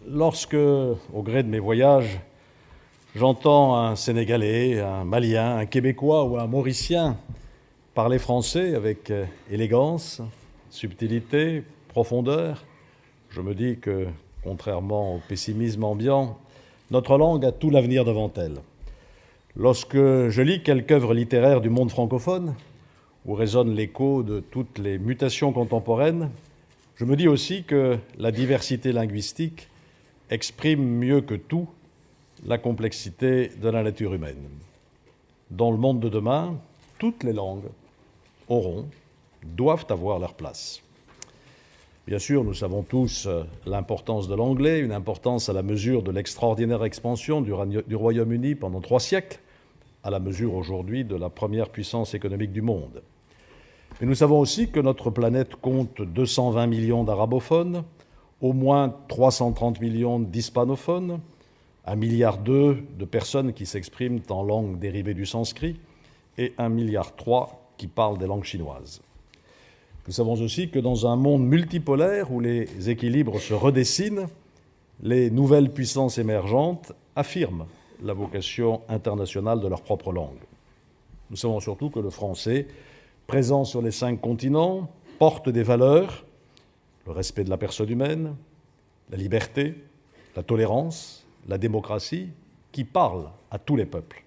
Lorsque, au gré de mes voyages, j'entends un Sénégalais, un Malien, un Québécois ou un Mauricien parler français avec élégance, subtilité, profondeur, je me dis que, contrairement au pessimisme ambiant, notre langue a tout l'avenir devant elle. Lorsque je lis quelque œuvre littéraire du monde francophone, où résonne l'écho de toutes les mutations contemporaines, je me dis aussi que la diversité linguistique exprime mieux que tout la complexité de la nature humaine. Dans le monde de demain, toutes les langues doivent avoir leur place. Bien sûr, nous savons tous l'importance de l'anglais, une importance à la mesure de l'extraordinaire expansion du Royaume-Uni pendant 3 siècles, à la mesure aujourd'hui de la première puissance économique du monde. Mais nous savons aussi que notre planète compte 220 millions d'arabophones, au moins 330 millions d'hispanophones, 1,2 milliard de personnes qui s'expriment en langue dérivée du sanskrit et 1,3 milliard qui parlent des langues chinoises. Nous savons aussi que dans un monde multipolaire où les équilibres se redessinent, les nouvelles puissances émergentes affirment la vocation internationale de leur propre langue. Nous savons surtout que le français, présent sur les 5 continents, porte des valeurs, le respect de la personne humaine, la liberté, la tolérance, la démocratie, qui parlent à tous les peuples.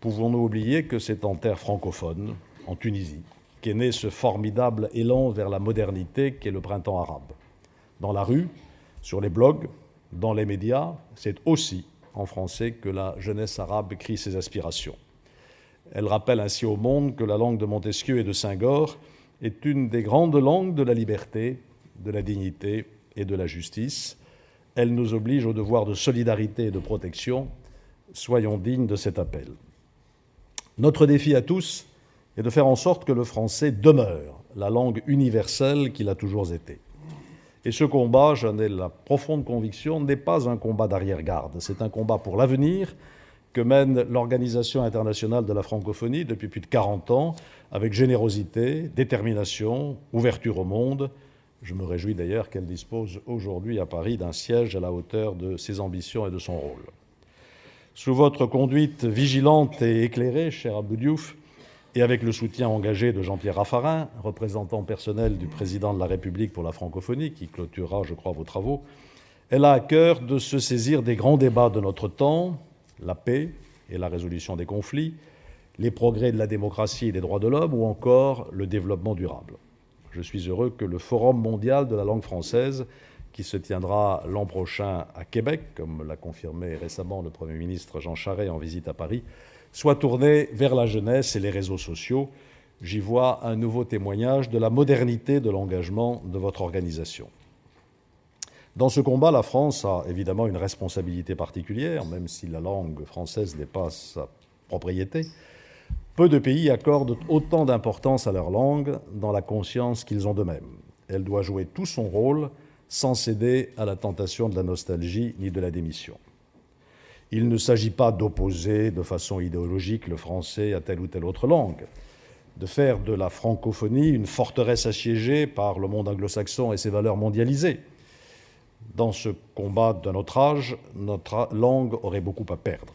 Pouvons-nous oublier que c'est en terre francophone, en Tunisie, qu'est né ce formidable élan vers la modernité qu'est le printemps arabe. Dans la rue, sur les blogs, dans les médias, c'est aussi en français que la jeunesse arabe crie ses aspirations. Elle rappelle ainsi au monde que la langue de Montesquieu et de Senghor est une des grandes langues de la liberté, de la dignité et de la justice. Elle nous oblige au devoir de solidarité et de protection. Soyons dignes de cet appel. Notre défi à tous est de faire en sorte que le français demeure la langue universelle qu'il a toujours été. Et ce combat, j'en ai la profonde conviction, n'est pas un combat d'arrière-garde. C'est un combat pour l'avenir que mène l'Organisation internationale de la francophonie depuis plus de 40 ans, avec générosité, détermination, ouverture au monde. Je me réjouis d'ailleurs qu'elle dispose aujourd'hui à Paris d'un siège à la hauteur de ses ambitions et de son rôle. Sous votre conduite vigilante et éclairée, cher Abdou Diouf, et avec le soutien engagé de Jean-Pierre Raffarin, représentant personnel du président de la République pour la francophonie, qui clôturera, je crois, vos travaux, elle a à cœur de se saisir des grands débats de notre temps, la paix et la résolution des conflits, les progrès de la démocratie et des droits de l'homme, ou encore le développement durable. Je suis heureux que le Forum mondial de la langue française, qui se tiendra l'an prochain à Québec, comme l'a confirmé récemment le Premier ministre Jean Charest en visite à Paris, soit tourné vers la jeunesse et les réseaux sociaux. J'y vois un nouveau témoignage de la modernité de l'engagement de votre organisation. Dans ce combat, la France a évidemment une responsabilité particulière, même si la langue française n'est pas sa propriété. Peu de pays accordent autant d'importance à leur langue dans la conscience qu'ils ont d'eux-mêmes. Elle doit jouer tout son rôle sans céder à la tentation de la nostalgie ni de la démission. Il ne s'agit pas d'opposer de façon idéologique le français à telle ou telle autre langue, de faire de la francophonie une forteresse assiégée par le monde anglo-saxon et ses valeurs mondialisées. Dans ce combat d'un autre âge, notre langue aurait beaucoup à perdre.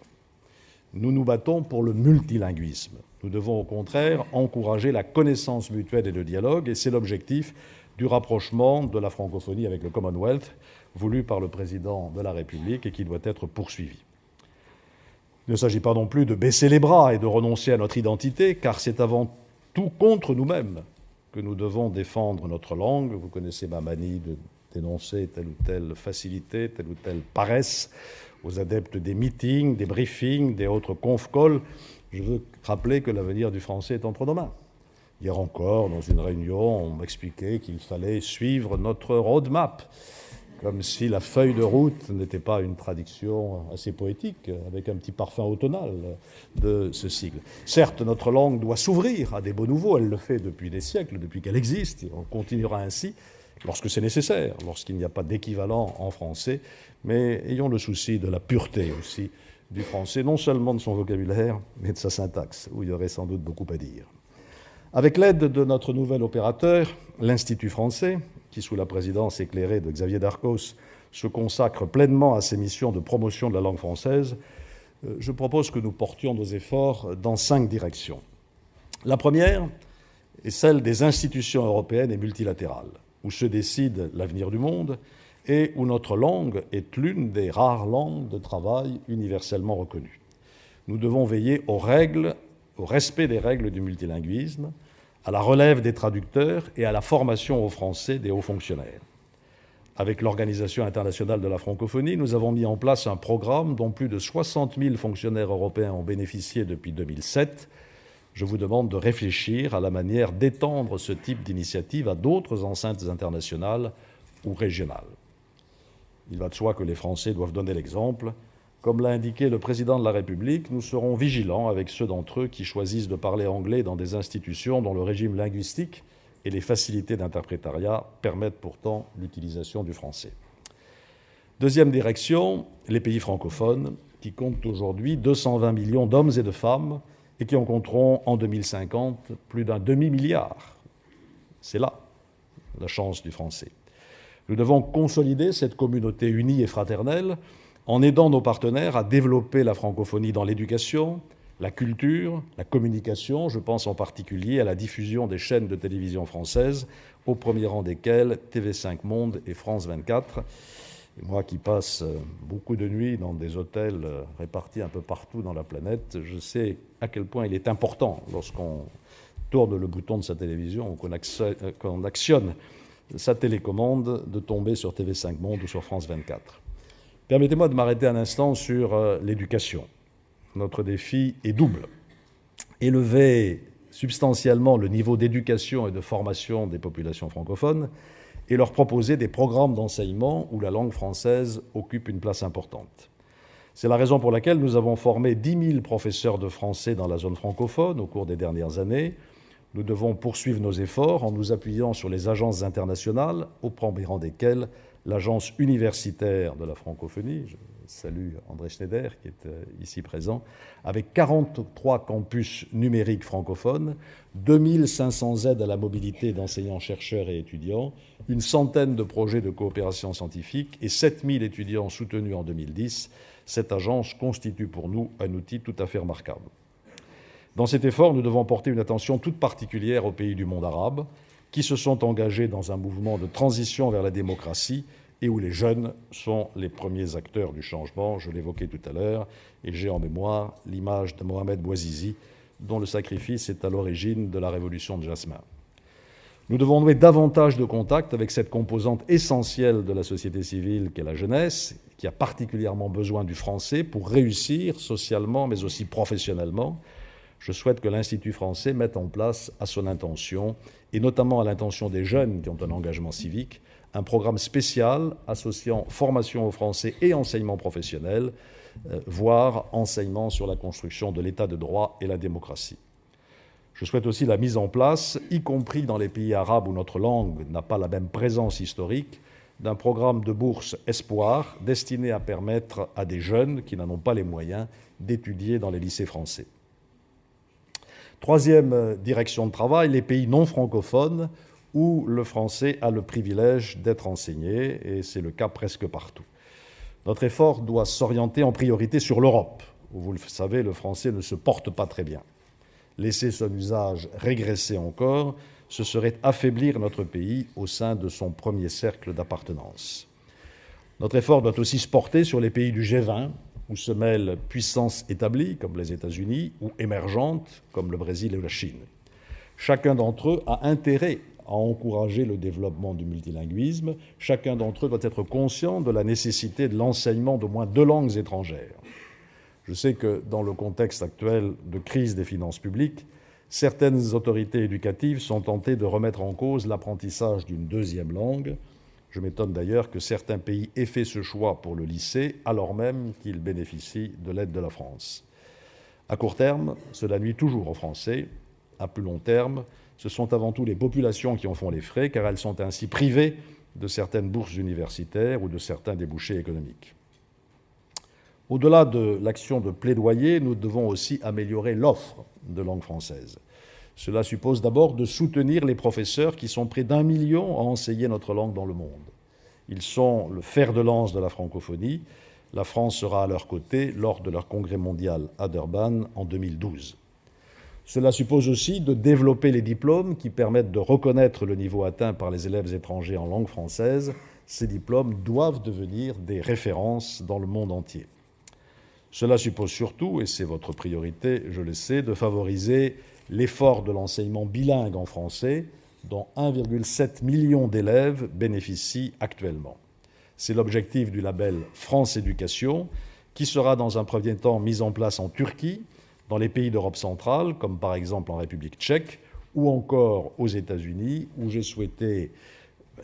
Nous nous battons pour le multilinguisme. Nous devons au contraire encourager la connaissance mutuelle et le dialogue, et c'est l'objectif du rapprochement de la francophonie avec le Commonwealth, voulu par le président de la République et qui doit être poursuivi. Il ne s'agit pas non plus de baisser les bras et de renoncer à notre identité, car c'est avant tout contre nous-mêmes que nous devons défendre notre langue. Vous connaissez ma manie de dénoncer telle ou telle facilité, telle ou telle paresse aux adeptes des meetings, des briefings, des autres conf-calls. Je veux rappeler que l'avenir du français est entre nos mains. Hier encore, dans une réunion, on m'expliquait qu'il fallait suivre notre roadmap, comme si la feuille de route n'était pas une traduction assez poétique, avec un petit parfum automnal de ce sigle. Certes, notre langue doit s'ouvrir à des beaux nouveaux, elle le fait depuis des siècles, depuis qu'elle existe, et on continuera ainsi lorsque c'est nécessaire, lorsqu'il n'y a pas d'équivalent en français, mais ayons le souci de la pureté aussi du français, non seulement de son vocabulaire, mais de sa syntaxe, où il y aurait sans doute beaucoup à dire. Avec l'aide de notre nouvel opérateur, l'Institut français, qui, sous la présidence éclairée de Xavier Darcos, se consacre pleinement à ces missions de promotion de la langue française, je propose que nous portions nos efforts dans 5 directions. La première est celle des institutions européennes et multilatérales, où se décide l'avenir du monde et où notre langue est l'une des rares langues de travail universellement reconnues. Nous devons veiller aux règles, au respect des règles du multilinguisme, à la relève des traducteurs et à la formation au français des hauts fonctionnaires. Avec l'Organisation internationale de la francophonie, nous avons mis en place un programme dont plus de 60 000 fonctionnaires européens ont bénéficié depuis 2007. Je vous demande de réfléchir à la manière d'étendre ce type d'initiative à d'autres enceintes internationales ou régionales. Il va de soi que les Français doivent donner l'exemple. Comme l'a indiqué le président de la République, nous serons vigilants avec ceux d'entre eux qui choisissent de parler anglais dans des institutions dont le régime linguistique et les facilités d'interprétariat permettent pourtant l'utilisation du français. Deuxième direction, les pays francophones, qui comptent aujourd'hui 220 millions d'hommes et de femmes et qui en compteront en 2050 plus d'un demi-milliard. C'est là la chance du français. Nous devons consolider cette communauté unie et fraternelle en aidant nos partenaires à développer la francophonie dans l'éducation, la culture, la communication. Je pense en particulier à la diffusion des chaînes de télévision françaises, au premier rang desquelles TV5 Monde et France 24. Et moi qui passe beaucoup de nuits dans des hôtels répartis un peu partout dans la planète, je sais à quel point il est important, lorsqu'on tourne le bouton de sa télévision ou qu'on actionne sa télécommande, de tomber sur TV5 Monde ou sur France 24. Permettez-moi de m'arrêter un instant sur l'éducation. Notre défi est double. Élever substantiellement le niveau d'éducation et de formation des populations francophones et leur proposer des programmes d'enseignement où la langue française occupe une place importante. C'est la raison pour laquelle nous avons formé 10 000 professeurs de français dans la zone francophone au cours des dernières années. Nous devons poursuivre nos efforts en nous appuyant sur les agences internationales, au premier rang desquelles l'Agence universitaire de la francophonie, je salue André Schneider qui est ici présent, avec 43 campus numériques francophones, 2500 aides à la mobilité d'enseignants, chercheurs et étudiants, une centaine de projets de coopération scientifique et 7000 étudiants soutenus en 2010. Cette agence constitue pour nous un outil tout à fait remarquable. Dans cet effort, nous devons porter une attention toute particulière aux pays du monde arabe qui se sont engagés dans un mouvement de transition vers la démocratie et où les jeunes sont les premiers acteurs du changement. Je l'évoquais tout à l'heure, et j'ai en mémoire l'image de Mohamed Bouazizi, dont le sacrifice est à l'origine de la révolution de Jasmin. Nous devons nouer davantage de contacts avec cette composante essentielle de la société civile qu'est la jeunesse, qui a particulièrement besoin du français pour réussir socialement, mais aussi professionnellement. Je souhaite que l'Institut français mette en place à son intention, et notamment à l'intention des jeunes qui ont un engagement civique, un programme spécial associant formation au français et enseignement professionnel, voire enseignement sur la construction de l'état de droit et la démocratie. Je souhaite aussi la mise en place, y compris dans les pays arabes où notre langue n'a pas la même présence historique, d'un programme de bourse Espoir destiné à permettre à des jeunes qui n'en ont pas les moyens d'étudier dans les lycées français. Troisième direction de travail, les pays non francophones où le français a le privilège d'être enseigné, et c'est le cas presque partout. Notre effort doit s'orienter en priorité sur l'Europe, où, vous le savez, le français ne se porte pas très bien. Laisser son usage régresser encore, ce serait affaiblir notre pays au sein de son premier cercle d'appartenance. Notre effort doit aussi se porter sur les pays du G20, où se mêlent puissances établies, comme les États-Unis, ou émergentes, comme le Brésil et la Chine. Chacun d'entre eux a intérêt à encourager le développement du multilinguisme. Chacun d'entre eux doit être conscient de la nécessité de l'enseignement d'au moins 2 langues étrangères. Je sais que dans le contexte actuel de crise des finances publiques, certaines autorités éducatives sont tentées de remettre en cause l'apprentissage d'une 2e langue. Je m'étonne d'ailleurs que certains pays aient fait ce choix pour le lycée, alors même qu'ils bénéficient de l'aide de la France. À court terme, cela nuit toujours aux Français. À plus long terme, ce sont avant tout les populations qui en font les frais, car elles sont ainsi privées de certaines bourses universitaires ou de certains débouchés économiques. Au-delà de l'action de plaidoyer, nous devons aussi améliorer l'offre de langue française. Cela suppose d'abord de soutenir les professeurs qui sont près d'1 million à enseigner notre langue dans le monde. Ils sont le fer de lance de la francophonie. La France sera à leur côté lors de leur congrès mondial à Durban en 2012. Cela suppose aussi de développer les diplômes qui permettent de reconnaître le niveau atteint par les élèves étrangers en langue française. Ces diplômes doivent devenir des références dans le monde entier. Cela suppose surtout, et c'est votre priorité, je le sais, de favoriser l'effort de l'enseignement bilingue en français, dont 1,7 million d'élèves bénéficient actuellement. C'est l'objectif du label France Éducation, qui sera dans un premier temps mis en place en Turquie, dans les pays d'Europe centrale, comme par exemple en République tchèque, ou encore aux États-Unis, où j'ai souhaité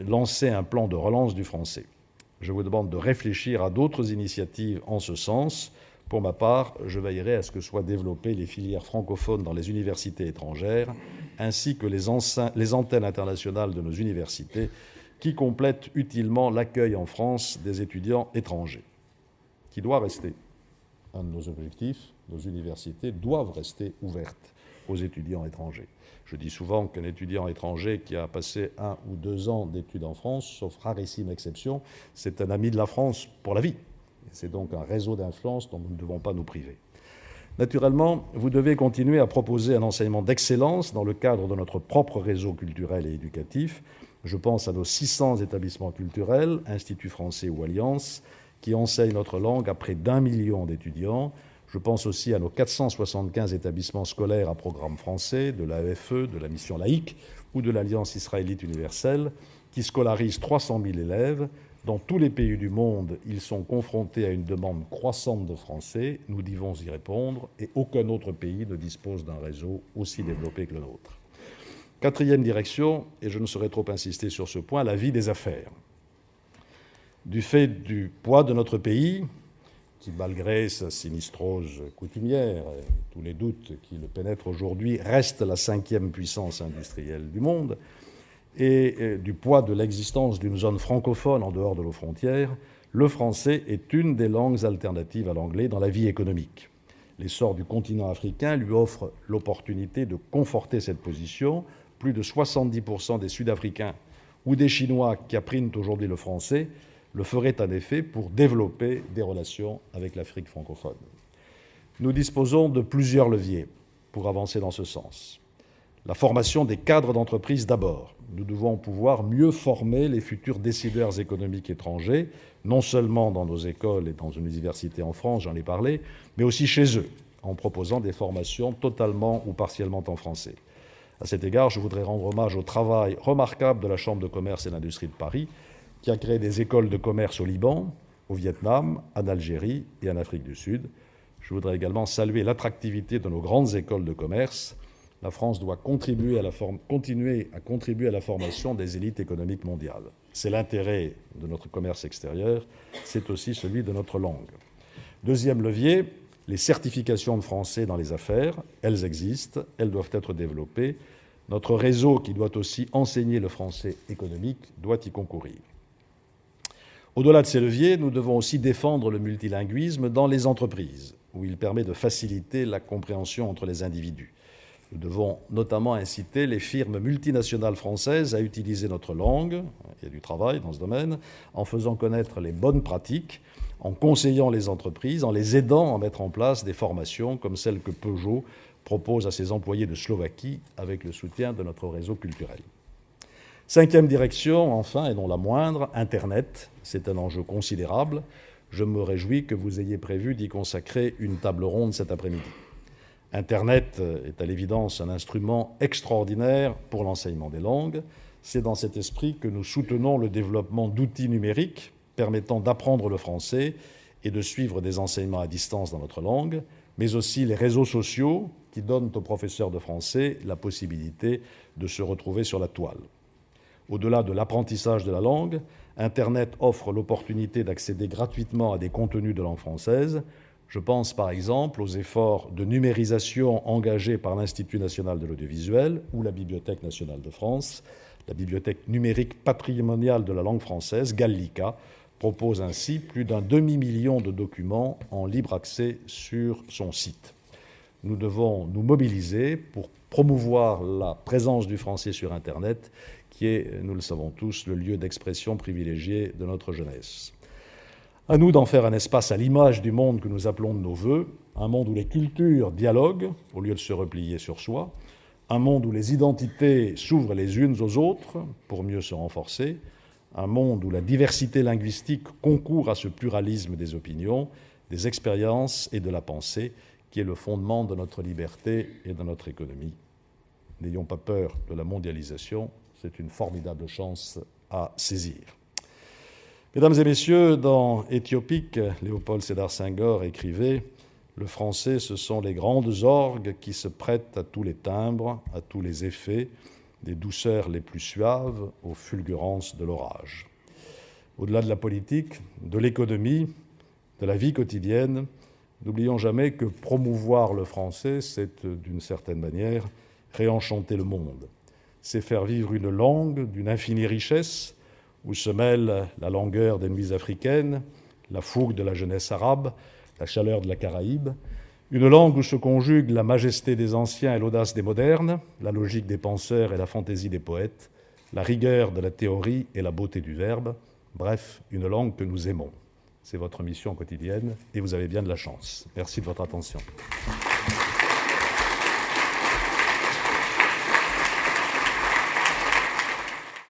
lancer un plan de relance du français. Je vous demande de réfléchir à d'autres initiatives en ce sens. Pour ma part, je veillerai à ce que soient développées les filières francophones dans les universités étrangères, ainsi que les antennes internationales de nos universités, qui complètent utilement l'accueil en France des étudiants étrangers, qui doit rester un de nos objectifs. Nos universités doivent rester ouvertes aux étudiants étrangers. Je dis souvent qu'un étudiant étranger qui a passé 1 ou 2 ans d'études en France, sauf rarissime exception, c'est un ami de la France pour la vie. C'est donc un réseau d'influence dont nous ne devons pas nous priver. Naturellement, vous devez continuer à proposer un enseignement d'excellence dans le cadre de notre propre réseau culturel et éducatif. Je pense à nos 600 établissements culturels, instituts français ou alliances, qui enseignent notre langue à près d'1 million d'étudiants. Je pense aussi à nos 475 établissements scolaires à programme français, de l'AEFE, de la Mission laïque ou de l'Alliance israélite universelle, qui scolarisent 300 000 élèves. Dans tous les pays du monde, ils sont confrontés à une demande croissante de français. Nous devons y répondre et aucun autre pays ne dispose d'un réseau aussi développé que le nôtre. Quatrième direction, et je ne saurais trop insister sur ce point, la vie des affaires. Du fait du poids de notre pays, qui, malgré sa sinistrose coutumière et tous les doutes qui le pénètrent aujourd'hui, reste la 5e puissance industrielle du monde, et du poids de l'existence d'une zone francophone en dehors de nos frontières, le français est une des langues alternatives à l'anglais dans la vie économique. L'essor du continent africain lui offre l'opportunité de conforter cette position. Plus de 70% des Sud-Africains ou des Chinois qui apprennent aujourd'hui le français le ferait en effet pour développer des relations avec l'Afrique francophone. Nous disposons de plusieurs leviers pour avancer dans ce sens. La formation des cadres d'entreprise d'abord. Nous devons pouvoir mieux former les futurs décideurs économiques étrangers, non seulement dans nos écoles et dans une université en France, j'en ai parlé, mais aussi chez eux, en proposant des formations totalement ou partiellement en français. À cet égard, je voudrais rendre hommage au travail remarquable de la Chambre de commerce et d'industrie de Paris, qui a créé des écoles de commerce au Liban, au Vietnam, en Algérie et en Afrique du Sud. Je voudrais également saluer l'attractivité de nos grandes écoles de commerce. La France doit continuer à contribuer à la formation des élites économiques mondiales. C'est l'intérêt de notre commerce extérieur, c'est aussi celui de notre langue. Deuxième levier, les certifications de français dans les affaires. Elles existent, elles doivent être développées. Notre réseau, qui doit aussi enseigner le français économique, doit y concourir. Au-delà de ces leviers, nous devons aussi défendre le multilinguisme dans les entreprises, où il permet de faciliter la compréhension entre les individus. Nous devons notamment inciter les firmes multinationales françaises à utiliser notre langue, il y a du travail dans ce domaine, en faisant connaître les bonnes pratiques, en conseillant les entreprises, en les aidant à mettre en place des formations comme celles que Peugeot propose à ses employés de Slovaquie avec le soutien de notre réseau culturel. Cinquième direction, enfin, et non la moindre, Internet. C'est un enjeu considérable. Je me réjouis que vous ayez prévu d'y consacrer une table ronde cet après-midi. Internet est à l'évidence un instrument extraordinaire pour l'enseignement des langues. C'est dans cet esprit que nous soutenons le développement d'outils numériques permettant d'apprendre le français et de suivre des enseignements à distance dans notre langue, mais aussi les réseaux sociaux qui donnent aux professeurs de français la possibilité de se retrouver sur la toile. Au-delà de l'apprentissage de la langue, Internet offre l'opportunité d'accéder gratuitement à des contenus de langue française. Je pense par exemple aux efforts de numérisation engagés par l'Institut national de l'audiovisuel ou la Bibliothèque nationale de France. La bibliothèque numérique patrimoniale de la langue française, Gallica, propose ainsi plus d'1 demi-million de documents en libre accès sur son site. Nous devons nous mobiliser pour promouvoir la présence du français sur Internet, qui est, nous le savons tous, le lieu d'expression privilégié de notre jeunesse. À nous d'en faire un espace à l'image du monde que nous appelons de nos voeux, un monde où les cultures dialoguent au lieu de se replier sur soi, un monde où les identités s'ouvrent les unes aux autres pour mieux se renforcer, un monde où la diversité linguistique concourt à ce pluralisme des opinions, des expériences et de la pensée qui est le fondement de notre liberté et de notre économie. N'ayons pas peur de la mondialisation, c'est une formidable chance à saisir. Mesdames et messieurs, dans Éthiopique, Léopold Sédar Senghor écrivait « Le français, ce sont les grandes orgues qui se prêtent à tous les timbres, à tous les effets, des douceurs les plus suaves aux fulgurances de l'orage. » Au-delà de la politique, de l'économie, de la vie quotidienne, n'oublions jamais que promouvoir le français, c'est d'une certaine manière réenchanter le monde. C'est faire vivre une langue d'une infinie richesse, où se mêlent la langueur des nuits africaines, la fougue de la jeunesse arabe, la chaleur de la Caraïbe, une langue où se conjuguent la majesté des anciens et l'audace des modernes, la logique des penseurs et la fantaisie des poètes, la rigueur de la théorie et la beauté du verbe, bref, une langue que nous aimons. C'est votre mission quotidienne et vous avez bien de la chance. Merci de votre attention.